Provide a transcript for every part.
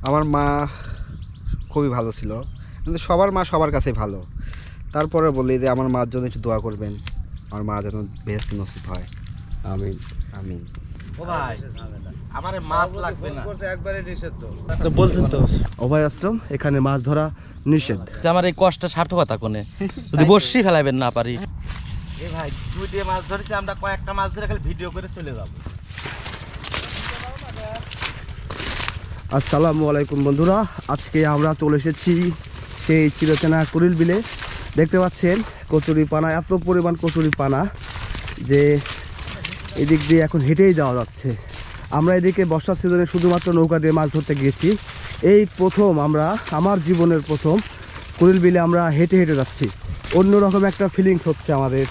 আমার মা খুবই ভালো ছিল, কিন্তু সবার মা সবার কাছে ভালো। তারপরে বলি যে আমার মার জন্য একটু দোয়া করবেন, আমার মা যেন বেহেশত নসিব হয়। আমিন আমিন। ও ভাই আমারে মাছ লাগবে না, একবারে নিষেধ তো বলছেন তো অভয় আশ্রম, এখানে মাছ ধরা নিষেধ। আমার এই কষ্টের সার্থকতা কোনে, যদি বর্ষি ফেলাবেন না পারি। এ ভাই তুই দিয়ে মাছ ধরেছি, আমরা কয়েকটা মাছ ধরে খালি ভিডিও করে চলে যাব। আসসালামু আলাইকুম বন্ধুরা, আজকে আমরা চলে এসেছি সেই চিরচেনা কুড়িল বিলে। দেখতে পাচ্ছেন কচুরি পানা, এত পরিমাণ কচুরি পানা যে এদিক দিয়ে এখন হেঁটেই যাওয়া যাচ্ছে। আমরা এদিকে বর্ষার সিজনে শুধুমাত্র নৌকা দিয়ে মাছ ধরতে গিয়েছি। এই প্রথম আমরা, আমার জীবনের প্রথম কুড়িল বিলে আমরা হেঁটে হেঁটে যাচ্ছি। অন্যরকম একটা ফিলিংস হচ্ছে আমাদের।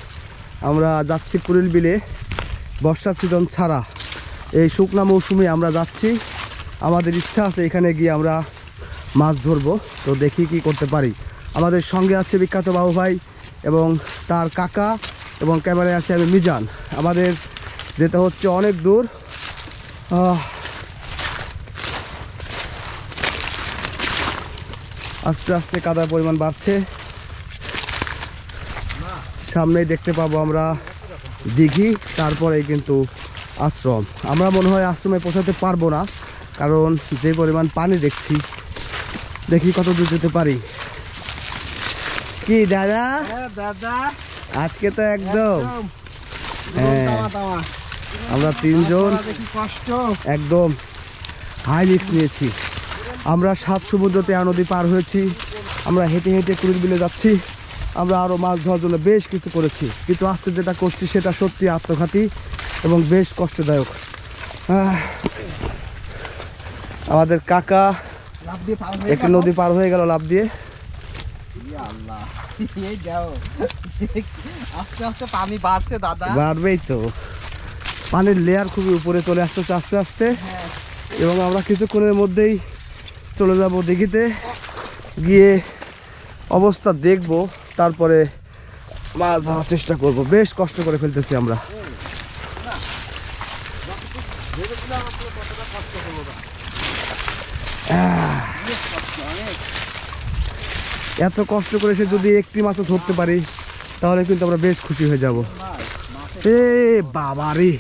আমরা যাচ্ছি কুড়িল বিলে বর্ষার সিজন ছাড়া, এই শুকনা মৌসুমে আমরা যাচ্ছি। আমাদের ইচ্ছা আছে এখানে গিয়ে আমরা মাছ ধরবো, তো দেখি কি করতে পারি। আমাদের সঙ্গে আছে বিখ্যাত বাবু ভাই এবং তার কাকা, এবং ক্যামেরায় আছে আমি মিজান। আমাদের যেতে হচ্ছে অনেক দূর। আস্তে আস্তে কাদার পরিমাণ বাড়ছে। সামনেই দেখতে পাবো আমরা দিঘি, তারপরেই কিন্তু আশ্রম। আমরা মনে হয় আশ্রমে পৌঁছাতে পারবো না, কারণ যে পরিমাণ পানি দেখছি। দেখি কত দূর যেতে পারি। কি দাদা? দাদা আজকে তো একদম আমরা তিনজন একদম হাই রিস্ক নিয়েছি। আমরা 7 সমুদ্র 13 নদী পার হয়েছি। আমরা হেঁটে হেঁটে কুড়িল বিলে যাচ্ছি। আমরা আরও মাছ ধরার জন্য বেশ কিছু করেছি, কিন্তু আজকে যেটা করছি সেটা সত্যি আত্মঘাতী এবং বেশ কষ্টদায়ক। আমাদের কাকা একটি নদী পার হয়ে গেল লাফ দিয়ে। আস্তে আস্তে পানি বাড়ছে দাদা, বাড়বেই তো, পানির লেয়ার খুবই উপরে চলে আসতেছে আস্তে আস্তে। এবং আমরা কিছুক্ষণের মধ্যেই চলে যাব দিঘিতে, গিয়ে অবস্থা দেখব, তারপরে মাছ ধরার চেষ্টা করব। বেশ কষ্ট করে ফেলতেছি আমরা। এত কষ্ট করে সে যদি একটি মাছও ধরতে পারি, তাহলে কিন্তু আমরা বেশ খুশি হয়ে যাব। এ বাবা রে,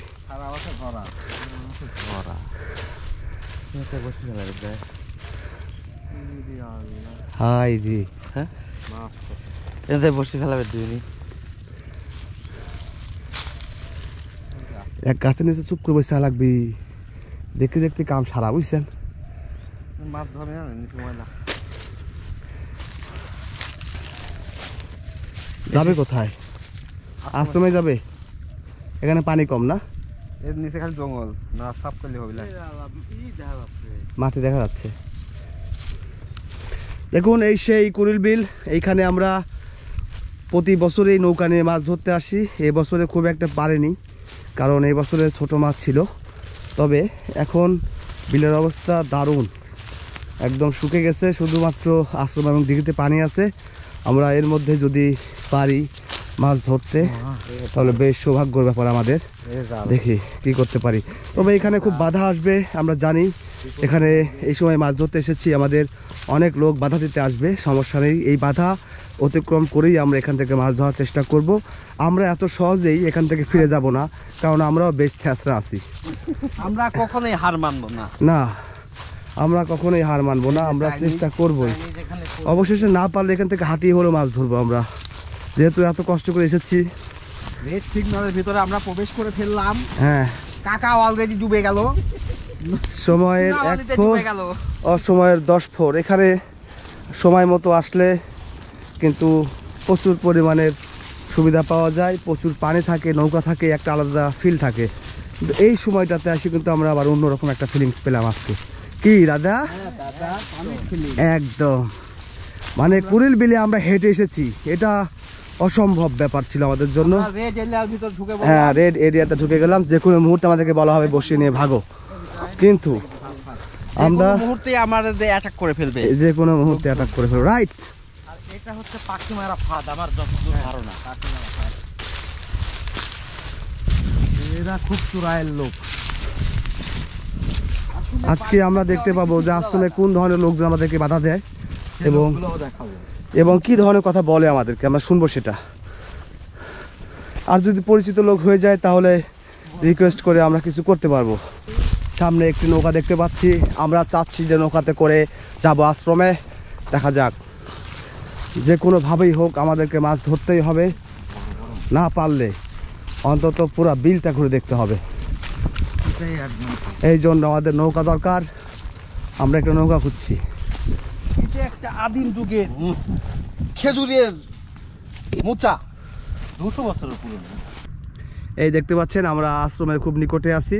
হাই জি, হ্যাঁ এতে বর্ষি ফেলাবে দুই। এক গাছের নিচে চুপ করে বসে লাগবি, দেখতে দেখতে কাম সারা, বুঝছেন? মাছ ধরে না সময় না। যাবে কোথায়? আশ্রমে যাবে? এখানে পানি কম না? এর নিচে খালি জঙ্গল, না সাফ করলে হবে না। মাটি দেখা যাচ্ছে। দেখুন এই সেই কুড়িল বিল। এইখানে আমরা প্রতি বছরেই নৌকা নিয়ে মাছ ধরতে আসি। এই বছরে খুব একটা পারেনি, কারণ এই বছরে ছোট মাছ ছিল। তবে এখন বিলের অবস্থা দারুণ, একদম শুকে গেছে। শুধুমাত্র আশ্রম এবং দিঘিতে পানি আছে। আমরা এর মধ্যে যদি পারি মাছ ধরতে, তাহলে বেশ সৌভাগ্যর ব্যাপার আমাদের। দেখি কি করতে পারি। তবে এখানে খুব বাধা আসবে, আমরা জানি। এখানে এই সময় মাছ ধরতে এসেছি, আমাদের অনেক লোক বাধা দিতে আসবে, সমস্যা নেই। এই বাধা অতিক্রম করেই আমরা এখান থেকে মাছ ধরার চেষ্টা করব। আমরা এত সহজেই এখান থেকে ফিরে যাব না, কারণ আমরাও বেশ ছ্যাঁচড়া আছি। আমরা কখনোই হার মানবো না। না, আমরা কখনোই হার মানবো না, আমরা চেষ্টা করবই। অবশেষে না পারলে এখান থেকে হাতিয়ে হলেও মাছ ধরবো আমরা, যেহেতু এত কষ্ট করে এসেছি। রেড সিগন্যালের ভিতরে আমরা প্রবেশ করে ফেললাম। হ্যাঁ, কাকা অলরেডি ডুবে গেল। সময়ের 1 ফোর অসময়ের 10 ফোর। এখানে সময় মতো আসলে কিন্তু প্রচুর পরিমাণের সুবিধা পাওয়া যায়, প্রচুর পানি থাকে, নৌকা থাকে, একটা আলাদা ফিল থাকে। কিন্তু এই সময়টাতে আসি কিন্তু আমরা আবার অন্যরকম একটা ফিলিংস পেলাম আজকে। কি দাদা? একদম, মানে কুড়িল বিলে আমরা হেঁটে এসেছি, এটা অসম্ভব ব্যাপার ছিল আমাদের জন্য। হ্যাঁ, রেড এরিয়াতে ঢুকে গেলাম। যে কোনো মুহূর্তে আমাদেরকে বলা হবে বসিয়ে নিয়ে ভাগো, কিন্তু আমরা মুহূর্তে আমাদের অ্যাটাক করে ফেলবে, যে কোনো মুহূর্তে অ্যাটাক করে ফেলবো। রাইট, এটা হচ্ছে পাখি মারা ফাঁদ আমার যতদূর ধারণা। এরা খুব চুরাইয়ের লোক। আজকে আমরা দেখতে পাবো যে আশ্রমে কোন ধরনের লোকজন আমাদেরকে বাধা দেয় এবং এবং কি ধরনের কথা বলে আমাদেরকে, আমরা শুনবো সেটা। আর যদি পরিচিত লোক হয়ে যায় তাহলে রিকোয়েস্ট করে আমরা কিছু করতে পারবো। সামনে একটি নৌকা দেখতে পাচ্ছি, আমরা চাচ্ছি যে নৌকাতে করে যাব আশ্রমে। দেখা যাক, যে কোনোভাবেই হোক আমাদেরকে মাছ ধরতেই হবে, না পারলে অন্তত পুরো বিলটা ঘুরে দেখতে হবে। এই জন্য আমাদের নৌকা দরকার, আমরা একটা নৌকা খুঁজছি। এটা একটা আদিম যুগের খেজুরের মোচা, 200 বছরের পুরনো। এই দেখতে পাচ্ছেন আমরা আশ্রমের খুব নিকটে আছি।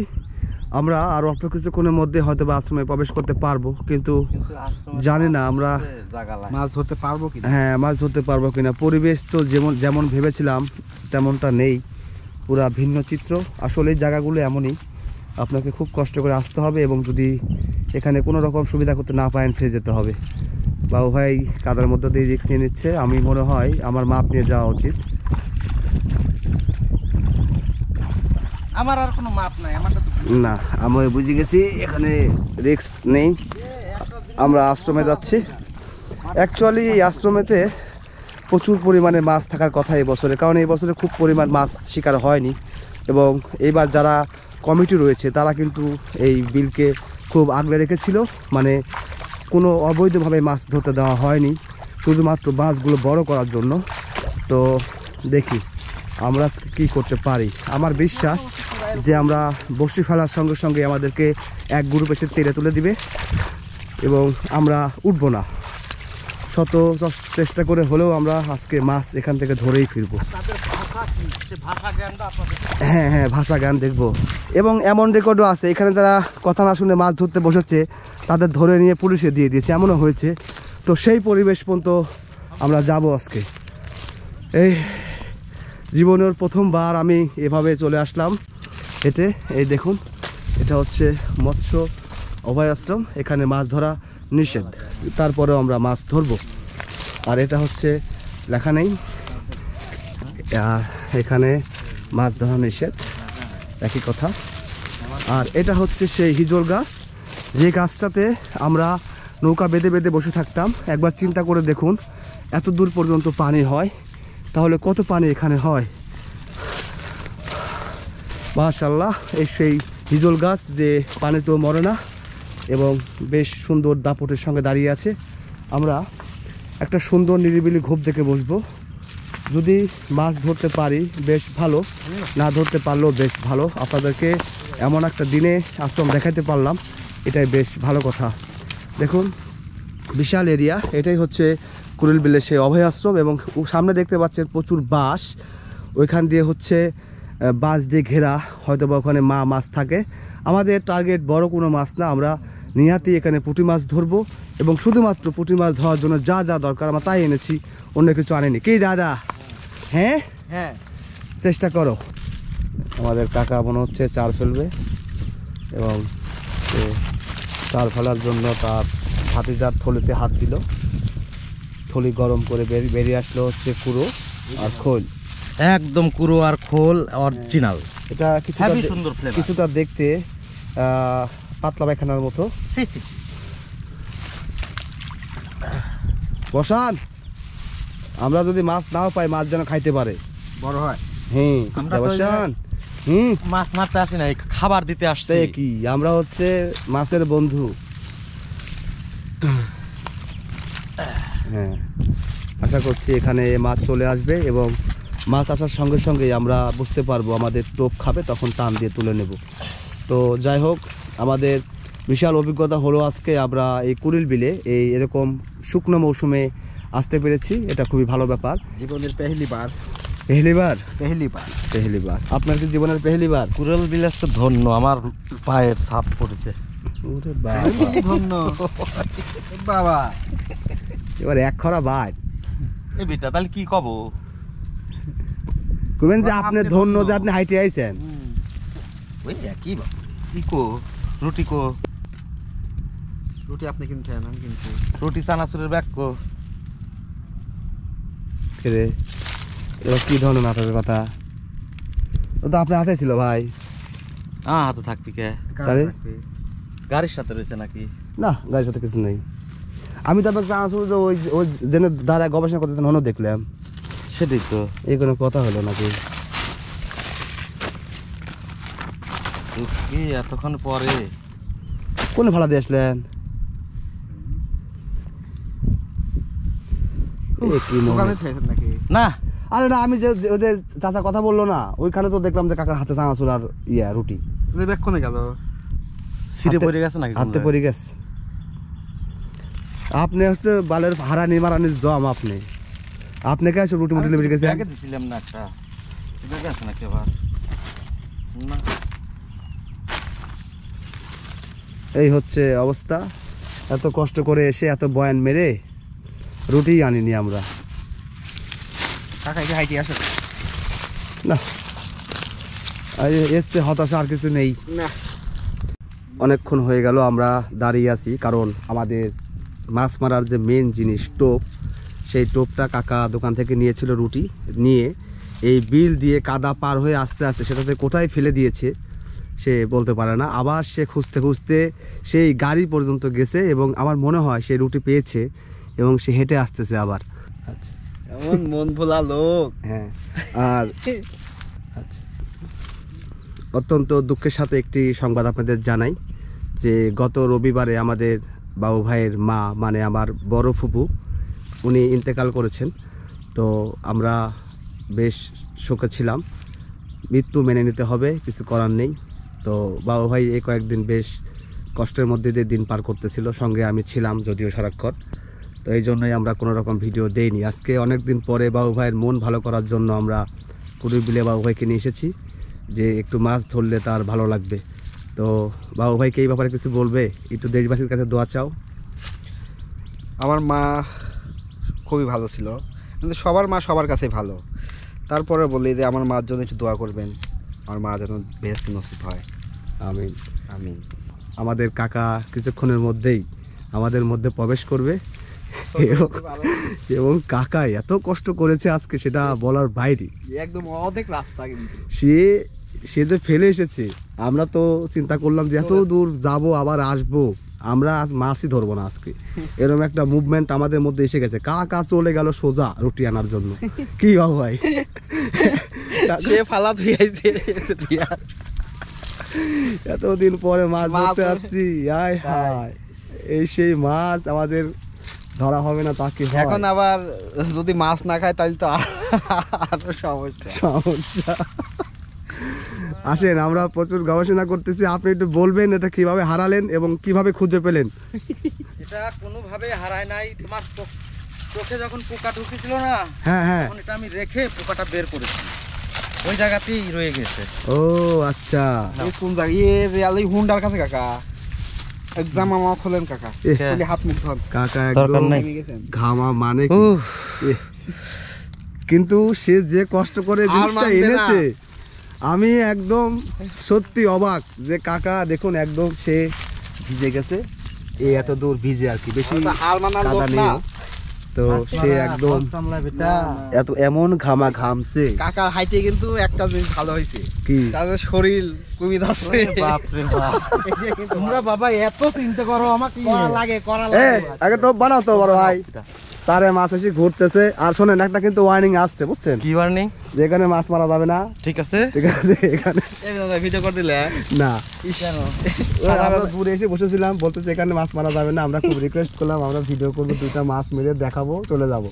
আমরা আর অল্প কিছুক্ষণের মধ্যে হয়তো বা আশ্রমে প্রবেশ করতে পারবো, কিন্তু জানি না আমরা মাছ ধরতে পারবো কি। হ্যাঁ, মাছ ধরতে পারবো কিনা। পরিবেশ তো যেমন ভেবেছিলাম তেমনটা নেই, পুরা ভিন্ন চিত্র। আসলে এই জায়গাগুলো এমনই, আপনাকে খুব কষ্ট করে আসতে হবে এবং যদি এখানে কোনো রকম সুবিধা করতে না পারেন ফিরে যেতে হবে। বাবু ভাই কাদার মধ্যে দিয়ে রিস্ক নিয়ে নিচ্ছে, আমি মনে হয় আমার মাপ নিয়ে যাওয়া উচিত। আমার আর কোনো মাপ নাই, আমারটা তো না, আমি বুঝে গেছি এখানে রিস্ক নেই। আমরা আশ্রমে যাচ্ছি। অ্যাকচুয়ালি এই আশ্রমেতে প্রচুর পরিমাণে মাছ থাকার কথা এই বছরে, কারণ এই বছরে খুব পরিমাণ মাছ শিকার হয়নি। এবং এইবার যারা কমিটি রয়েছে তারা কিন্তু এই বিলকে খুব আগলে রেখেছিল, মানে কোনো অবৈধভাবে মাছ ধরতে দেওয়া হয়নি, শুধুমাত্র মাছগুলো বড় করার জন্য। তো দেখি আমরা কি করতে পারি। আমার বিশ্বাস যে আমরা বড়শি ফেলার সঙ্গে সঙ্গে আমাদেরকে এক গ্রুপ এসে তেড়ে তুলে দিবে এবং আমরা উঠবো না। শত চেষ্টা করে হলেও আমরা আজকে মাছ এখান থেকে ধরেই ফিরবো। হ্যাঁ হ্যাঁ, ভাষা জ্ঞান দেখবো। এবং এমন রেকর্ডও আছে, এখানে যারা কথা না শুনে মাছ ধরতে বসেছে তাদের ধরে নিয়ে পুলিশে দিয়ে দিয়েছে, এমনও হয়েছে। তো সেই পরিবেশ পর্যন্ত আমরা যাব আজকে। এই জীবনের প্রথমবার আমি এভাবে চলে আসলাম হেঁটে। এই দেখুন, এটা হচ্ছে মৎস্য অভয় আশ্রম, এখানে মাছ ধরা নিষেধ, তারপরেও আমরা মাছ ধরবো। আর এটা হচ্ছে লেখা নেই, এখানে মাছ ধরা নিষেধ, একই কথা। আর এটা হচ্ছে সেই হিজল গাছ, যে গাছটাতে আমরা নৌকা বেঁধে বেঁধে বসে থাকতাম। একবার চিন্তা করে দেখুন, এত দূর পর্যন্ত পানি হয়, তাহলে কত পানি এখানে হয়। মাশাআল্লাহ, এই সেই হিজল গাছ যে পানিতেও মরে না এবং বেশ সুন্দর দাপটের সঙ্গে দাঁড়িয়ে আছে। আমরা একটা সুন্দর নিরিবিলি ঘোপ দেখে বসবো। যদি মাছ ধরতে পারি বেশ ভালো, না ধরতে পারলেও বেশ ভালো। আপনাদেরকে এমন একটা দিনে আশ্রম দেখাতে পারলাম, এটাই বেশ ভালো কথা। দেখুন বিশাল এরিয়া, এটাই হচ্ছে কুড়িল বিলের সেই অভয় আশ্রম। এবং সামনে দেখতে পাচ্ছেন প্রচুর বাঁশ, ওইখান দিয়ে হচ্ছে বাঁশ দিয়ে ঘেরা, হয়তো বা ওখানে মাছ থাকে। আমাদের টার্গেট বড় কোনো মাছ না, আমরা নিহাতি এখানে পুঁটি মাছ ধরবো এবং শুধুমাত্র পুঁটি মাছ ধরার জন্য যা যা দরকার আমরা তাই এনেছি, অন্য কিছু আনেনি। কি দাদা? হ্যাঁ হ্যাঁ, চেষ্টা করো। আমাদের কাকা মনে হচ্ছে চার ফেলবে এবং সে চার ফেলার জন্য তার ভাতিজার থলিতে হাত দিল। থলি গরম করে বেরিয়ে আসলো হচ্ছে কুড়ো আর খোল, একদম কুড়ো আর খোল অরিজিনাল। এটা হেভি সুন্দর ফ্লেভার, কিছুটা দেখতে পাতলা পায়খানার মতো। বসান, আমরা যদি মাছ নাও পাই, মাছ যেন খাইতে পারে, বড় হয়। হ্যাঁ আমরা তো বসান। মাছ মারতে আসি না, খাবার দিতে আসছে। কি আমরা হচ্ছে মাছের বন্ধু। হ্যাঁ, আশা করছি এখানে মাছ চলে আসবে এবং মাছ আসার সঙ্গে সঙ্গেই আমরা বুঝতে পারবো আমাদের টোপ খাবে, তখন টান দিয়ে তুলে নেব। তো যাই হোক, আমাদের বিশাল অভিজ্ঞতা হলো আজকে। আমরা এই কুড়িল বিলে এরকম শুকনো মৌসুমে আসতে পেরেছি, এটা খুবই ভালো ব্যাপার। জীবনের পেহলিবার। পেহলিবার আপনার কি জীবনের পেহলিবার? কুড়িল বিলাস তো ধন্য, আমার পায়ের ছাপ পড়েছে। ওরে বাবা, ধন্য বাবা। এবার এক খরা বাদ এ বেটা, তাহলে কি কব? কবেন যে আপনি ধন্য যে আপনি হাইটে আইছেন। ওই কি কি কো রুটি কো? রুটি আপনি কিনতে আন, আমি কিনতে। রুটি চানাচুরের ব্যাগ কো? রে এবার কি ধরনের নাটকের কথা? ও তো আপনার হাতে ছিল ভাই। হাতে থাকবি কে? তাহলে গাড়ির সাথে রয়েছে নাকি? না, গাড়ির সাথে কিছু নেই। আমি তো আপনাকে চানাচুর যে ওই ওই জেনে দ্বারা গবেষণা করতেছেন হলো দেখলাম। সেটাই তো। এই কোনো কথা হলো নাকি? কি এতক্ষণ পরে কোনে ভাড়া দিয়ে আসলেন? দোকানে খেয়েছেন নাকি? না, আরে না, আমি যে ওদের চাচা কথা বললো না, ওইখানে তো দেখলাম যে কাকার হাতে চানাচুর আর রুটি। বেক্ষণে গেল, ছিঁড়ে পড়ে গেছে নাকি? হাতে পড়ে গেছে। আপনি হচ্ছে বালের হারানি মারানির জম। আপনি কে সব রুটি মুটি লেবে গেছে? ব্যাগে দিছিলাম না একটা, ব্যাগে আছে নাকি আবার? না, এই হচ্ছে অবস্থা। এত কষ্ট করে এসে এত বয়ান মেরে রুটি আনিনি আমরা। কাকা কি হাইটি আসে না, এসছে হতাশা, আর কিছু নেই। না? অনেকক্ষণ হয়ে গেল আমরা দাঁড়িয়ে আছি, কারণ আমাদের মাছ মারার যে মেন জিনিস টোপ, সেই টোপটা কাকা দোকান থেকে নিয়েছিল। রুটি নিয়ে এই বিল দিয়ে কাদা পার হয়ে আস্তে আস্তে সেটাতে কোথায় ফেলে দিয়েছে সে বলতে পারে না। আবার সে খুঁজতে খুঁজতে সেই গাড়ি পর্যন্ত গেছে এবং আমার মনে হয় সে রুটি পেয়েছে এবং সে হেঁটে আসতেছে আবার। এমন মন ভোলা লোক। হ্যাঁ, আর অত্যন্ত দুঃখের সাথে একটি সংবাদ আপনাদের জানাই যে গত রবিবারে আমাদের বাবু ভাইয়ের মা, মানে আমার বড় ফুপু, উনি ইন্তেকাল করেছেন। তো আমরা বেশ শোকে ছিলাম। মৃত্যু মেনে নিতে হবে, কিছু করার নেই। তো বাবু ভাই এই কয়েকদিন বেশ কষ্টের মধ্যে দিয়ে দিন পার করতেছিল, সঙ্গে আমি ছিলাম যদিও সারাক্ষণ। তো এই জন্যই আমরা কোনো রকম ভিডিও দেইনি। আজকে অনেক দিন পরে বাবু ভাইয়ের মন ভালো করার জন্য আমরা কুড়ির বিলে বাবু ভাইকে নিয়ে এসেছি, যে একটু মাছ ধরলে তার ভালো লাগবে। তো বাবু ভাইকে এই ব্যাপারে কিছু বলবে? একটু দেশবাসীর কাছে দোয়া চাও। আমার মা খুবই ভালো ছিল, কিন্তু সবার মা সবার কাছে ভালো। তারপরে বলি যে আমার মার জন্য একটু দোয়া করবেন, আমার মা যেন বেহেশত নসিব হয়। আমিন। আমিন। আমাদের কাকা কিছুক্ষণের মধ্যেই আমাদের মধ্যে প্রবেশ করবে এবং কাকা এত কষ্ট করেছে আজকে, সেটা বলার বাইরে। একদম অর্ধেক রাস্তা কিন্তু সে যে ফেলে এসেছে, আমরা তো চিন্তা করলাম যে এত দূর যাব আবার আসবো, আমরা মাছই ধরবো না আজকে। এরকম একটা মুভমেন্ট আমাদের মধ্যে এসে গেছে। কাকা চলে গেল সোজা রুটি আনার জন্য। কি বাবু ভাই, সে ফালা ধুই আইছে এতদিন পরে মাছ ধরতে আসছি, আয় হায়, এই সেই মাছ আমাদের ধরা হবে না তাকে। এখন আবার যদি মাছ না খায় তাহলে তো আরো সমস্যা। আসেন, আমরা প্রচুর গবেষণা করতেছি। আপনি একটু বলবেন এটা কিভাবে হারালেন এবং কিভাবে খুঁজে পেলেন? এটা কোনোভাবে হারায় নাই। তোমার চোখে যখন পোকা ঢুকেছিল না, হ্যাঁ হ্যাঁ, তখন এটা আমি রেখে পোকাটা বের করেছি, ওই জায়গাতেই রয়ে গেছে। ও আচ্ছা। এই কোন জায়গা? রিয়ালি হুন্ডার কাছে কাকা। জামা মা খোলেন কাকা, খুলে হাত মুখ ধর। কাকা দরকার একদম নাই। ঘামা মানে কি? কিন্তু সে যে কষ্ট করে জিনিসটা মানবে না। এনেছে, আমি একদম সত্যি অবাক যে কাকা দেখুন একদম সে ভিজে গেছে। এই এত দূর ভিজে আর কি, বেশি হার মানার লোক কাদা না। নেই। তো সে একদম এমন ঘামা ঘামছে। কাকার হাইটে কিন্তু একটা জিনিস ভালো হয়েছে, কি? তাদের শরীর কমে যাচ্ছে। বাপরে বাপ, তোমরা বাবা এত চিন্তা করো, আমাকে করা আগে টোপ বানাও তো বড় ভাই। তারে মাছ এসে ঘুরতেছে। আর শোনেন, একটা কিন্তু ওয়ার্নিং আসছে, বুঝছেন? কি ওয়ার্নিং? যে এখানে মাছ মারা যাবে না, ঠিক আছে, ঠিক আছে? এখানে ভিডিও করে দিলে না, কেন? আমরা দূরে এসে বসেছিলাম, বলতেছে এখানে মাছ মারা যাবে না। আমরা খুব রিকোয়েস্ট করলাম, আমরা ভিডিও করবো, দুইটা মাছ মেরে দেখাবো, চলে যাব।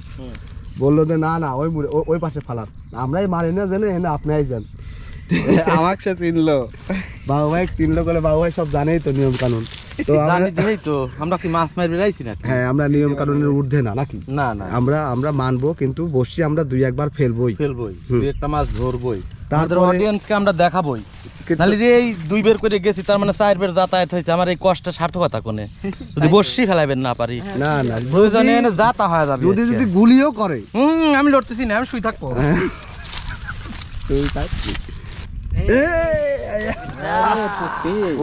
বললো যে না না, ওই পাশে ফালার, আমরাই মারি না, জেনে এনে আপনারাই যান। আমাকে সে চিনলো, বাবু ভাই চিনলো করে, বাবু ভাই সব জানেই তো নিয়ম কানুন। তো জানি দিই তো, আমরা কি মাছ মার বেরাইছি না? হ্যাঁ, আমরা নিয়ম কানুনের ঊর্ধ্বে না, নাকি? না না, আমরা মানবো, কিন্তু বসছি আমরা দুই একবার ফেলবোই, ফেলবই, দুই একটা মাছ ধরবই, তারপরে তারপরে অডিয়েন্সকে আমরা দেখাবই। নালে যে এই 2 বের করে গেছি, তার মানে 4 বের যাতায়াত হয়েছে, আমার এই কষ্টের সার্থকতা কোনে? যদি বসি ফেলাইবেন না পারি, না না, প্রয়োজনে এনে যাতা হয়ে যাবে। যদি গুলিও করে, আমি লড়তেছি না, আমি শুই থাকবো।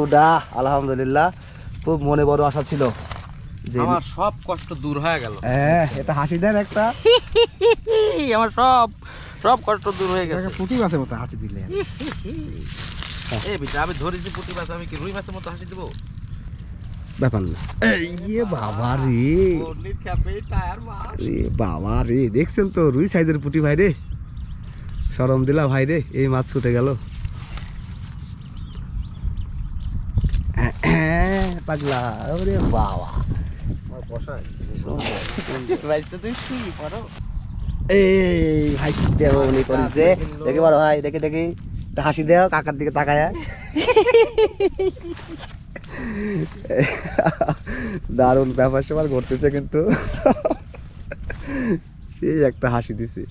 ওডা আলহামদুলিল্লাহ, খুব মনে বড় আশা ছিল যে আমার সব কষ্ট দূর হয়ে গেল। হ্যাঁ, এটা হাসি দেন একটা। আমার সব সব কষ্ট দূর হয়ে গেছে। পুঁটি মাছের মতো হাঁচি দিলে। এই বিটা, আমি ধরেছি পুঁটি মাছ, আমি কি রুই মাছের মতো হাসি দেবো? ব্যাপার না। এই বাবা রে, বর্নির খ্যাপে টায়ার মার। রে বাবা রে, দেখছেন তো রুই সাইজের পুঁটি ভাই রে, শরম দিলা ভাই রে, এই মাছ ছুটে গেল। পাগলা, ওরে বাবা, ভাই তো তুই কি করো? এই ভাই দেও নি করিস দে, দেখে বড় ভাই, দেখে দেখি একটা হাসি দেও কাকার দিকে তাকায়। দারুণ ব্যাপার স্যাপার ঘটতেছে কিন্তু, সেই একটা হাসি দিছে।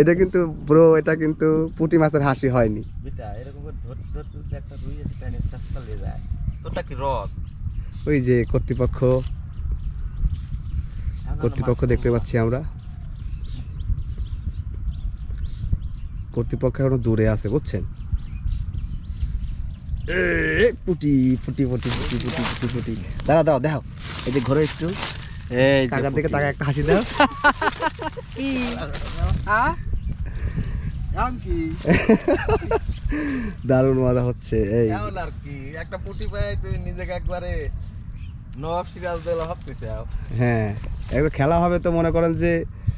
এটা কিন্তু ব্রো, এটা কিন্তু পুঁটি মাছের হাসি হয়নি। বেটা এরকম করে ধরতে ধরতে যদি একটা রুই এসে টাইনের কাছে চলে যায়, তোরটা কি রক? ওই যে কর্তৃপক্ষ দেখতে পাচ্ছি আমরা, কর্তৃপক্ষ এখনো দূরে আছে বুঝছেন। পুটি পুটি পুটি পুটি পুটি পুটি পুটি, দাঁড়া দাঁড়া দেখো, এই যে ঘরে একটু এই টাকার দিকে টাকা একটা হাসি দাও। দারুণ মজা হচ্ছে। এই এমন আর কি একটা পুটি পাই তুই নিজেকে একবারে নবাব সিরাজ দেলা ভাবতেছে। হ্যাঁ, একবার খেলা হবে তো মনে করেন যে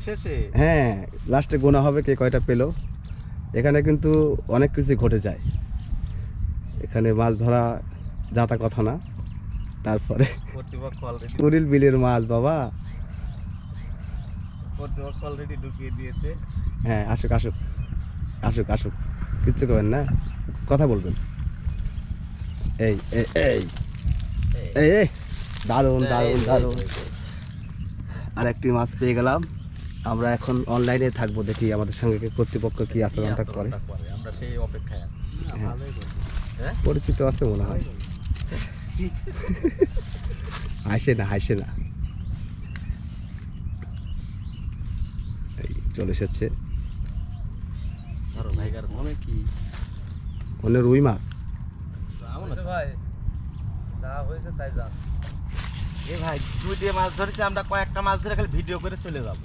শেষে হ্যাঁ লাস্টে গোনা হবে কে কয়টা পেলো। এখানে কিন্তু অনেক কিছু ঘটে যায়, এখানে মাছ ধরা যাতা কথা না। তারপরে কর্তৃপক্ষ অলরেডি কুড়িল বিলের মাছ বাবা। ঢুকিয়ে দিয়েছে। হ্যাঁ আসুক আসুক আসুক আসুক, কিচ্ছু করবেন না, কথা বলবেন। এই এই এই এই এই দারুণ দারুণ দারুণ, আর একটি মাছ পেয়ে গেলাম। আমরা এখন অনলাইনে থাকবো, দেখি আমাদের সঙ্গে কর্তৃপক্ষ কি আচরণটা করে। আমরা সেই অপেক্ষায় আছি। হ্যাঁ পরিচিত আছে মনে হয়। হাসে না হাসে না, এই চলে এসেছে ধরো ভাইগার মনে কি মনে রুই মাছ। ভাই যা হয়েছে তাই যা। এ ভাই তুই দিয়ে মাছ ধরেছি, আমরা কয়েকটা মাছ ধরে খালি ভিডিও করে চলে যাব।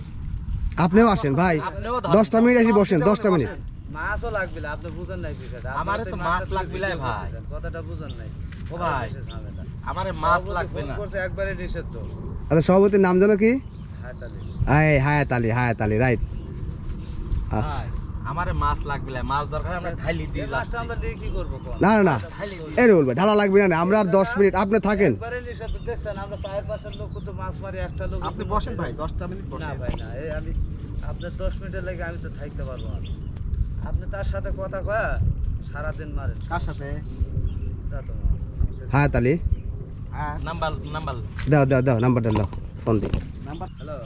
আপনিও আসেন ভাই, আপনিও ধরেন। 10টা মিনিট আসি বসেন, 10টা মিনিট। মাছও লাগবে না, আপনি বুঝেন নাই বিষয়টা। আমারে তো মাছ লাগবে না ভাই। কথাটা বুঝেন নাই। ও ভাই আমারে মাছ লাগবে না। করছে একবারে নিষেধ তো। আচ্ছা সভাপতির নাম জানো কি? হাতালি। হায়াত আলী রাইট। আচ্ছা ভাই আমারে মাছ লাগবে না, মাছ দরকার আমরা ঢালি দিই। এই মাছটা আমরা দিয়ে কি করব কোন? না না না, এই বলবে ঢালা লাগবে না, আমরা আর 10 মিনিট আপনি থাকেন। একবারে নিষেধ দেখছেন, আমরা চায়ের পাশের লোক তো মাছ মারি, একটা লোক আপনি বসেন ভাই, 10টা মিনিট না বসেন। ভাই না, এই আমি আপনার 10 মিনিটের লাগে আমি তো থাকতে পারবো না। আপনি তার সাথে কথা কয়া সারাদিন মারেন। কার সাথে? যা তো হায়াত আলী, নাম্বার দাও দাও দাও নাম্বারটা দাও, ফোন দিই। হ্যালো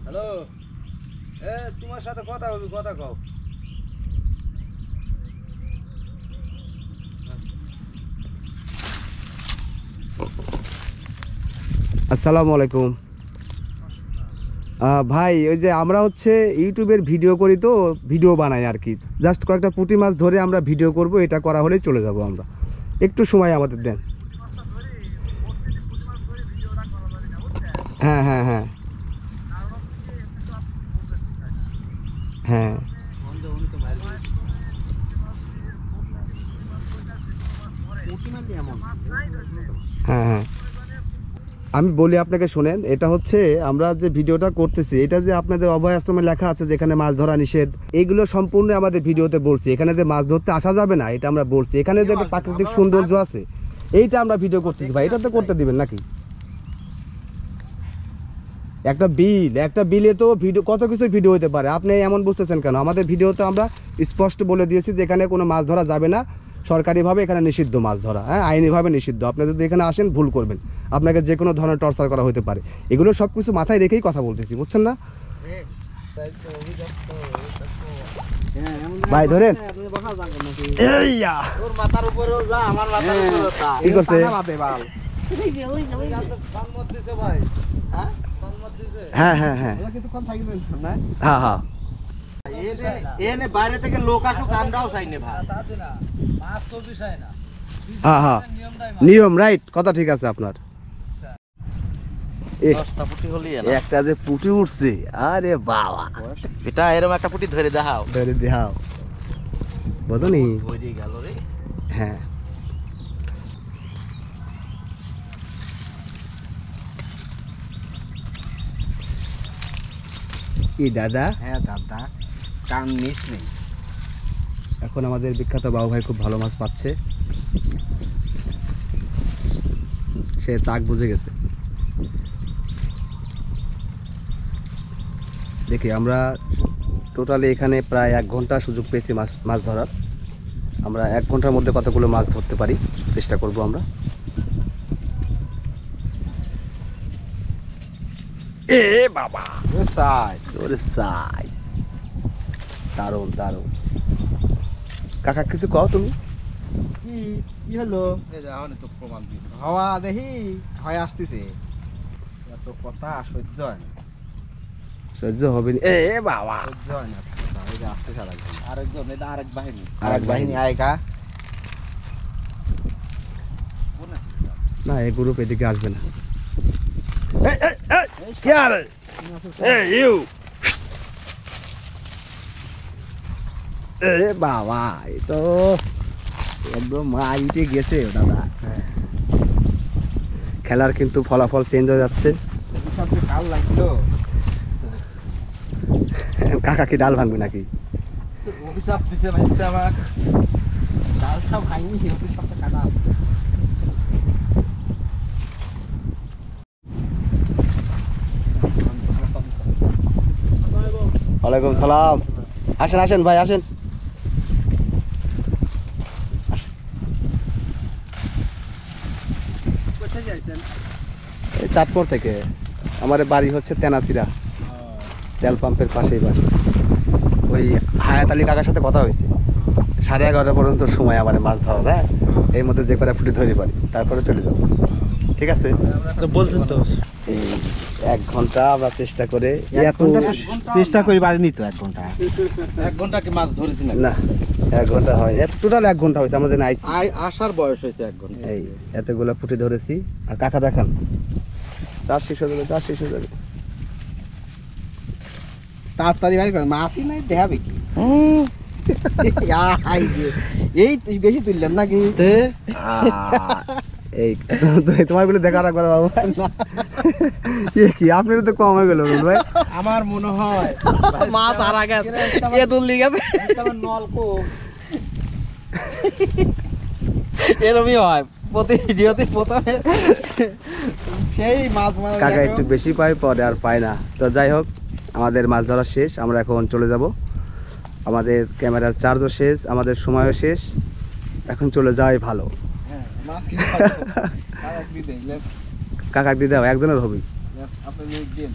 হ্যালো, এ তোমার সাথে কথা বলবি, কথা কও। আসসালামু আলাইকুম। ভাই ওই যে আমরা হচ্ছে ইউটিউবের ভিডিও করি, তো ভিডিও বানাই আর কি, জাস্ট কয়েকটা পুঁটি মাছ ধরে আমরা ভিডিও করব, এটা করা হলেই চলে যাব আমরা। একটু সময় আমাদের দেন। হ্যাঁ হ্যাঁ হ্যাঁ হ্যাঁ হ্যাঁ হ্যাঁ আমি বলি আপনাকে, শোনেন, এটা হচ্ছে আমরা যে ভিডিওটা করতেছি, এটা যে আপনাদের অভয় আশ্রমে লেখা আছে যেখানে মাছ ধরা নিষেধ, এগুলো সম্পূর্ণ আমাদের ভিডিওতে বলছি। এখানে যে মাছ ধরতে আসা যাবে না এটা আমরা বলছি, এখানে যে একটা প্রাকৃতিক সৌন্দর্য আছে এইটা আমরা ভিডিও করতেছি ভাই, এটা তো করতে দিবেন নাকি? একটা বিলে তো ভিডিও, কত কিছু ভিডিও হতে পারে, আপনি এমন বুঝতেছেন কেন? আমাদের ভিডিওতে আমরা স্পষ্ট বলে দিয়েছি যে এখানে কোনো মাছ ধরা যাবে না, সরকারিভাবে এখানে নিষিদ্ধ মাছ ধরা, হ্যাঁ আইনিভাবে নিষিদ্ধ। আপনি যদি এখানে আসেন ভুল করবেন, আপনাকে যে কোনো ধরনের টর্চার করা হতে পারে। এগুলো সব কিছু মাথায় রেখেই কথা বলতেছি, বুঝছেন না ভাই? ধরেন তোর মাথার উপরেও যা, আমার মাথার উপরেও তা। কি করছে? সম্মত দিছে ভাই, হ্যাঁ সম্মত দিছে। হ্যাঁ হ্যাঁ হ্যাঁ হ্যাঁ হ্যাঁ এনে বাইরে থেকে লোক আসুক, আমরাও চাই না ভাই। তাতে না, মাছ তো বিষয় না, হ্যাঁ হ্যাঁ নিয়মটাই নিয়ম রাইট, কথা ঠিক আছে আপনার। 10টা পুঁটি হলি একটা যে পুঁটি উঠছে, আরে বাবা, এটা এরকম একটা পুঁটি ধরে দেখাও। ধরে দেখাও, বদনি। ধরে গেল রে। হ্যাঁ কি দাদা? হ্যাঁ দাদা, কান মিস নেই। এখন আমাদের বিখ্যাত বাবু ভাই খুব ভালো মাছ পাচ্ছে, সে তাক বুঝে গেছে। দেখি আমরা টোটালি এখানে প্রায় 1 ঘন্টা সুযোগ পেয়েছি মাছ ধরার। আমরা 1 ঘন্টার মধ্যে কতগুলো মাছ ধরতে পারি চেষ্টা করব আমরা। এ বাবা, ওরে সাইজ, দারুণ দারুণ। কাকা কিছু কও তুমি? কি হলো? এই যে এখন তো প্রমাণ দিই। হাওয়া দেখি হয় আসতেছে, এত কথা সহ্য হয় না, সহ্য হবে না। এ বাবা, সহ্য হয় না। এই যে আসতেছে আরেকজন, আরেকজন, এটা আরেক বাহিনী। আরেক বাহিনী আয়কা। না এই গ্রুপ এদিকে আসবে না। এ বাবা, এই তো একদম মাছ উঠে গেছে দাদা। খেলার কিন্তু ফলাফল চেঞ্জ হয়ে যাচ্ছে। অভিশাপ যে কাল লাগলো, কাকা কি ডাল ভাঙবে নাকি? অভিশাপ দিতে ভাইতে আমার ডালটা ভাঙি, অভিশাপটা কাটা। ওয়ালাইকুম সালাম। আসেন আসেন ভাই আসেন। এই চাঁদপুর থেকে। আমার বাড়ি হচ্ছে তেনাচিরা, তেল পাম্পের পাশেই বাড়ি। ওই হায়াত আলী কাকার সাথে কথা হয়েছে, 11:30 পর্যন্ত সময় আমার মাছ ধরা। হ্যাঁ, এই মধ্যে যে কটা ফুটে ধরে পারি তারপরে চলে যাবো। ঠিক আছে, বলছেন তো এই 1 ঘন্টা আমরা চেষ্টা করে এত চেষ্টা করি পারিনি তো 1 ঘন্টা। 1 ঘন্টা কি মাছ ধরেছি না? না, 1 ঘন্টা হয়, টোটাল 1 ঘন্টা হয়েছে আমাদের নাইস। আসার বয়স হয়েছে 1 ঘন্টা। এই এতগুলো ফুটে ধরেছি। আর কাকা দেখান, চার শেষ হয়ে যাবে, চার শেষ হয়ে যাবে। তাড়াতাড়ি বাড়ি করে মাছই নাই, দেখাবে কি? এই তুই বেশি তুললেন নাকি? এই তোমার গুলো দেখা রাখবার বাবু। কি আপনার তো কম হয়ে গেল ভাই। আমার মনে হয় মাছ আর আগে এ তুললি গেছে, নলকূপ এরমই হয় প্রতি ভিডিওতে প্রথমে সেই মাছ মারা। কাকা একটু বেশি পায়, পরে আর পায় না। তো যাই হোক, আমাদের মাছ ধরা শেষ, আমরা এখন চলে যাব। আমাদের ক্যামেরার চার্জও শেষ, আমাদের সময়ও শেষ, এখন চলে যাওয়াই ভালো। মাছ কাকা দিয়ে দাও, একজনের হবি। আপনি দিন